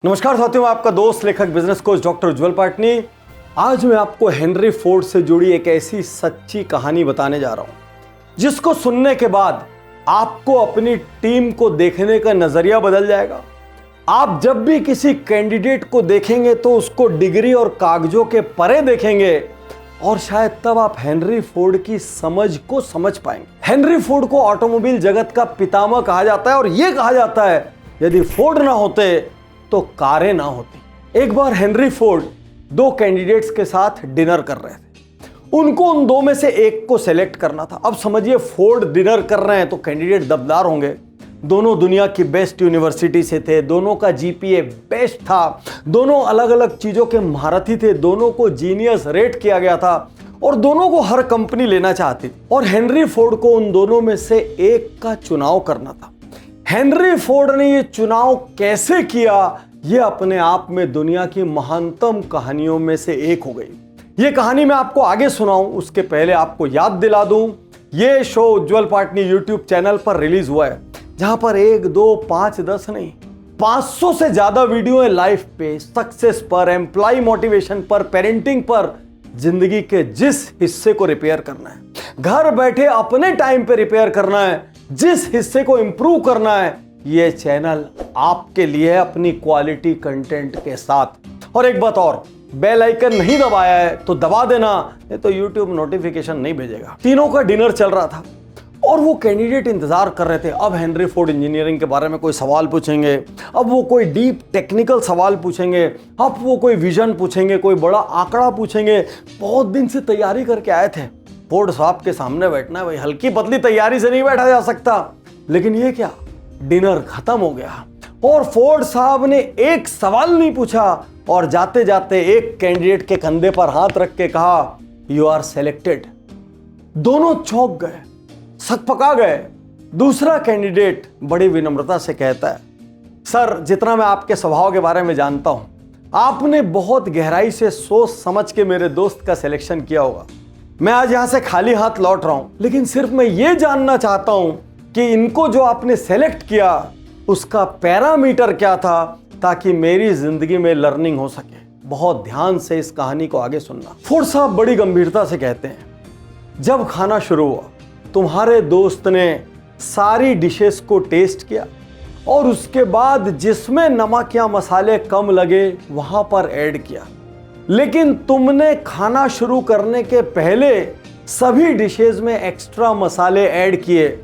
नमस्कार साथियों, आपका दोस्त लेखक बिजनेस कोच डॉक्टर उज्जवल पाटनी। आज मैं आपको हेनरी फोर्ड से जुड़ी एक ऐसी सच्ची कहानी बताने जा रहा हूं जिसको सुनने के बाद आपको अपनी टीम को देखने का नजरिया बदल जाएगा। आप जब भी किसी कैंडिडेट को देखेंगे तो उसको डिग्री और कागजों के परे देखेंगे और शायद तब आप हेनरी फोर्ड की समझ को समझ पाएंगे। हेनरी फोर्ड को ऑटोमोबाइल जगत का पितामह कहा जाता है और यह कहा जाता है यदि फोर्ड ना होते तो कारें ना होती। एक बार हेनरी फोर्ड दो कैंडिडेट्स के साथ डिनर कर रहे थे। उनको उन दो में से एक को सेलेक्ट करना था। अब समझिए, फोर्ड डिनर कर रहे हैं तो कैंडिडेट दबदार होंगे। दोनों दुनिया की बेस्ट यूनिवर्सिटी से थे, दोनों का जीपीए बेस्ट था, दोनों अलग अलग चीजों के महारथी थे, दोनों को जीनियस रेट किया गया था और दोनों को हर कंपनी लेना चाहती थी। और हेनरी फोर्ड को उन दोनों में से एक का चुनाव करना था। हेनरी फोर्ड ने यह चुनाव कैसे किया, यह अपने आप में दुनिया की महानतम कहानियों में से एक हो गई। यह कहानी मैं आपको आगे सुनाऊं उसके पहले आपको याद दिला दूं, यह शो उज्जवल पाटनी यूट्यूब चैनल पर रिलीज हुआ है, जहां पर 1, 2, 5, 10 नहीं 500 से ज्यादा वीडियो है लाइफ पे, सक्सेस पर, एम्प्लॉय मोटिवेशन पर, पेरेंटिंग पर, जिंदगी के जिस हिस्से को रिपेयर करना है, घर बैठे अपने टाइम पे रिपेयर करना है, जिस हिस्से को इंप्रूव करना है, यह चैनल आपके लिए है अपनी क्वालिटी कंटेंट के साथ। और एक बात और, बेल आइकन नहीं दबाया है तो दबा देना, नहीं तो यूट्यूब नोटिफिकेशन नहीं भेजेगा। तीनों का डिनर चल रहा था और वो कैंडिडेट इंतजार कर रहे थे। अब हेनरी फोर्ड इंजीनियरिंग के बारे में कोई सवाल पूछेंगे, अब वो कोई डीप टेक्निकल सवाल पूछेंगे, अब वो कोई विजन पूछेंगे, कोई बड़ा आंकड़ा पूछेंगे। बहुत दिन से तैयारी करके आए थे। फोर्ड साहब के सामने बैठना है भाई, हल्की पतली तैयारी से नहीं बैठा जा सकता। लेकिन ये क्या, डिनर खत्म हो गया और फोर्ड साहब ने एक सवाल नहीं पूछा और जाते जाते एक कैंडिडेट के कंधे पर हाथ रख के कहा, यू आर सेलेक्टेड। दोनों चौंक गए, सकपका गए। दूसरा कैंडिडेट बड़ी विनम्रता से कहता है, सर, जितना मैं आपके स्वभाव के बारे में जानता हूं, आपने बहुत गहराई से सोच समझ के मेरे दोस्त का सिलेक्शन किया होगा। मैं आज यहां से खाली हाथ लौट रहा हूं, लेकिन सिर्फ मैं ये जानना चाहता हूं कि इनको जो आपने सेलेक्ट किया उसका पैरामीटर क्या था, ताकि मेरी जिंदगी में लर्निंग हो सके। बहुत ध्यान से इस कहानी को आगे सुनना। फोर्ड साहब बड़ी गंभीरता से कहते हैं, जब खाना शुरू हुआ तुम्हारे दोस्त ने सारी डिशेस को टेस्ट किया और उसके बाद जिसमें नमक या मसाले कम लगे वहां पर ऐड किया, लेकिन तुमने खाना शुरू करने के पहले सभी डिशेस में एक्स्ट्रा मसाले ऐड किए।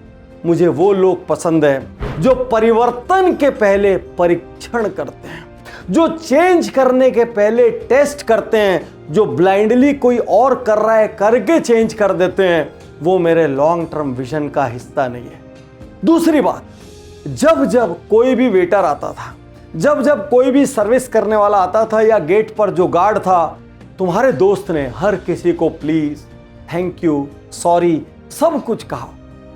मुझे वो लोग पसंद हैं जो परिवर्तन के पहले परीक्षण करते हैं, जो चेंज करने के पहले टेस्ट करते हैं, जो ब्लाइंडली कोई और कर रहा है करके चेंज कर देते हैं। वो मेरे लॉन्ग टर्म विजन का हिस्सा नहीं है। दूसरी बात, जब जब कोई भी वेटर आता था, जब जब कोई भी सर्विस करने वाला आता था या गेट पर जो गार्ड था, तुम्हारे दोस्त ने हर किसी को प्लीज, थैंक यू, सॉरी सब कुछ कहा।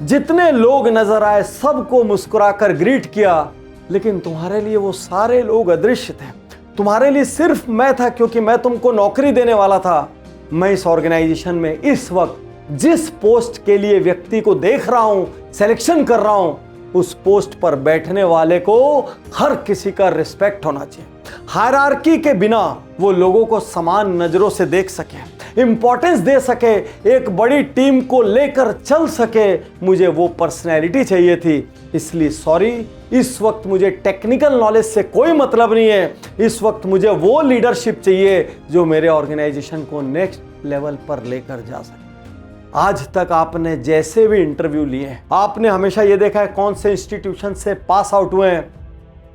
जितने लोग नजर आए सबको मुस्कुराकर ग्रीट किया। लेकिन तुम्हारे लिए वो सारे लोग अदृश्य थे। तुम्हारे लिए सिर्फ मैं था, क्योंकि मैं तुमको नौकरी देने वाला था। मैं इस ऑर्गेनाइजेशन में इस वक्त जिस पोस्ट के लिए व्यक्ति को देख रहा हूं, सिलेक्शन कर रहा हूं, उस पोस्ट पर बैठने वाले को हर किसी का रिस्पेक्ट होना चाहिए। हायरार्की के बिना वो लोगों को समान नजरों से देख सके, इंपॉर्टेंस दे सके, एक बड़ी टीम को लेकर चल सके। मुझे वो पर्सनैलिटी चाहिए थी। इसलिए सॉरी, इस वक्त मुझे टेक्निकल नॉलेज से कोई मतलब नहीं है। इस वक्त मुझे वो लीडरशिप चाहिए जो मेरे ऑर्गेनाइजेशन को नेक्स्ट लेवल पर लेकर जा सके। आज तक आपने जैसे भी इंटरव्यू लिए हैं, आपने हमेशा ये देखा है कौन से इंस्टीट्यूशन से पास आउट हुए हैं।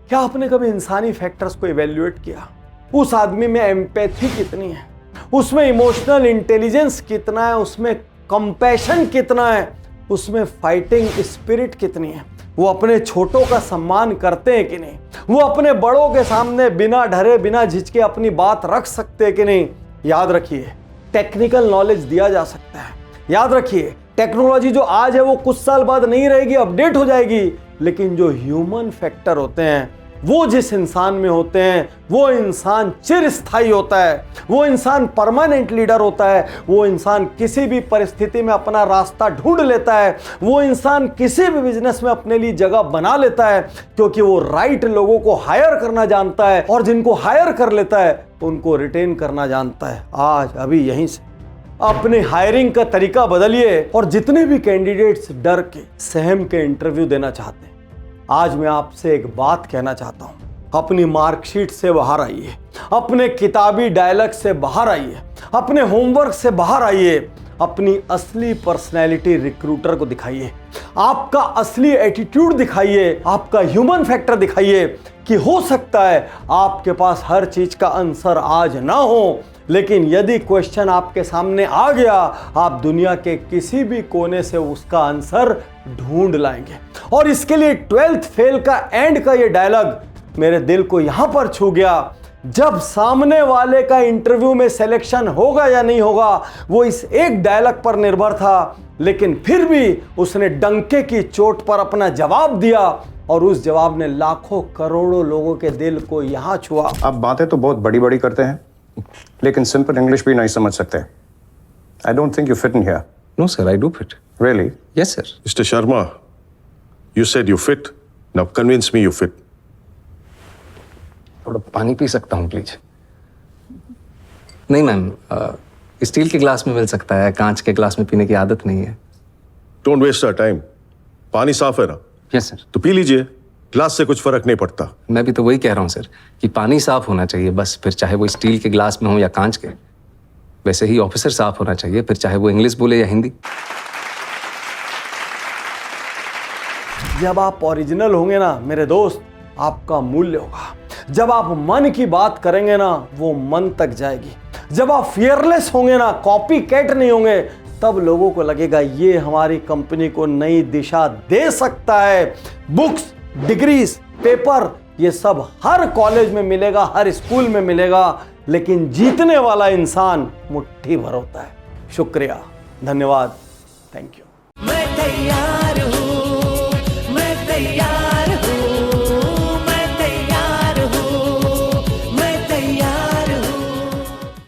क्या आपने कभी इंसानी फैक्टर्स को इवेल्युएट किया? उस आदमी में एम्पैथी कितनी है, उसमें इमोशनल इंटेलिजेंस कितना है, उसमें कंपैशन कितना है, उसमें फाइटिंग स्पिरिट कितनी है, वो अपने छोटों का सम्मान करते हैं कि नहीं, वो अपने बड़ों के सामने बिना डरे बिना झिझके अपनी बात रख सकते हैं कि नहीं। याद रखिए, टेक्निकल नॉलेज दिया जा सकता है। याद रखिए, टेक्नोलॉजी जो आज है वो कुछ साल बाद नहीं रहेगी, अपडेट हो जाएगी। लेकिन जो ह्यूमन फैक्टर होते हैं वो जिस इंसान में होते हैं वो इंसान चिरस्थायी होता है, वो इंसान परमानेंट लीडर होता है, वो इंसान किसी भी परिस्थिति में अपना रास्ता ढूंढ लेता है, वो इंसान किसी भी बिजनेस में अपने लिए जगह बना लेता है, क्योंकि वो राइट लोगों को हायर करना जानता है और जिनको हायर कर लेता है उनको रिटेन करना जानता है। आज अभी यहीं से अपने हायरिंग का तरीका बदलिए और जितने भी कैंडिडेट्स डर के सहम के इंटरव्यू देना चाहते हैं, आज मैं आपसे एक बात कहना चाहता हूं, अपनी मार्कशीट से बाहर आइए, अपने किताबी डायलॉग से बाहर आइए, अपने होमवर्क से बाहर आइए, अपनी असली पर्सनैलिटी रिक्रूटर को दिखाइए, आपका असली एटीट्यूड दिखाइए, आपका ह्यूमन फैक्टर दिखाइए कि हो सकता है आपके पास हर चीज का आंसर आज ना हो, लेकिन यदि क्वेश्चन आपके सामने आ गया आप दुनिया के किसी भी कोने से उसका आंसर ढूंढ लाएंगे। और इसके लिए 12th फेल का एंड का ये डायलॉग मेरे दिल को यहां पर छू गया। जब सामने वाले का इंटरव्यू में सिलेक्शन होगा या नहीं होगा वो इस एक डायलॉग पर निर्भर था, लेकिन फिर भी उसने डंके की चोट पर अपना जवाब दिया और उस जवाब ने लाखों करोड़ों लोगों के दिल को यहां छुआ। आप बातें तो बहुत बड़ी बड़ी करते हैं लेकिन सिंपल इंग्लिश भी नहीं समझ सकते। I don't think you fit in here. No, sir, I do fit. Really? Yes, sir. Mr. Sharma, you said you fit. Now convince me you fit. थोड़ा पानी पी सकता हूँ प्लीज? नहीं मैम, स्टील के ग्लास में मिल सकता है, कांच के ग्लास में पीने की आदत नहीं है। Don't waste our time. पानी साफ है ना? Yes sir. तो पी लीजिए, ग्लास से कुछ फर्क नहीं पड़ता। मैं भी तो वही कह रहा हूँ सर कि पानी साफ होना चाहिए बस, फिर चाहे वो स्टील के ग्लास में हो या कांच के। वैसे ही ऑफिसर साफ होना चाहिए, फिर चाहे वो इंग्लिश बोले या हिंदी। जब आप ओरिजिनल होंगे ना मेरे दोस्त, आपका मूल्य होगा। जब आप मन की बात करेंगे ना वो मन तक जाएगी। जब आप फियरलेस होंगे ना, कॉपी कैट नहीं होंगे, तब लोगों को लगेगा ये हमारी कंपनी को नई दिशा दे सकता है। बुक्स, डिग्रीज, पेपर, ये सब हर कॉलेज में मिलेगा, हर स्कूल में मिलेगा, लेकिन जीतने वाला इंसान मुट्ठी भर होता है। शुक्रिया, धन्यवाद, थैंक यू।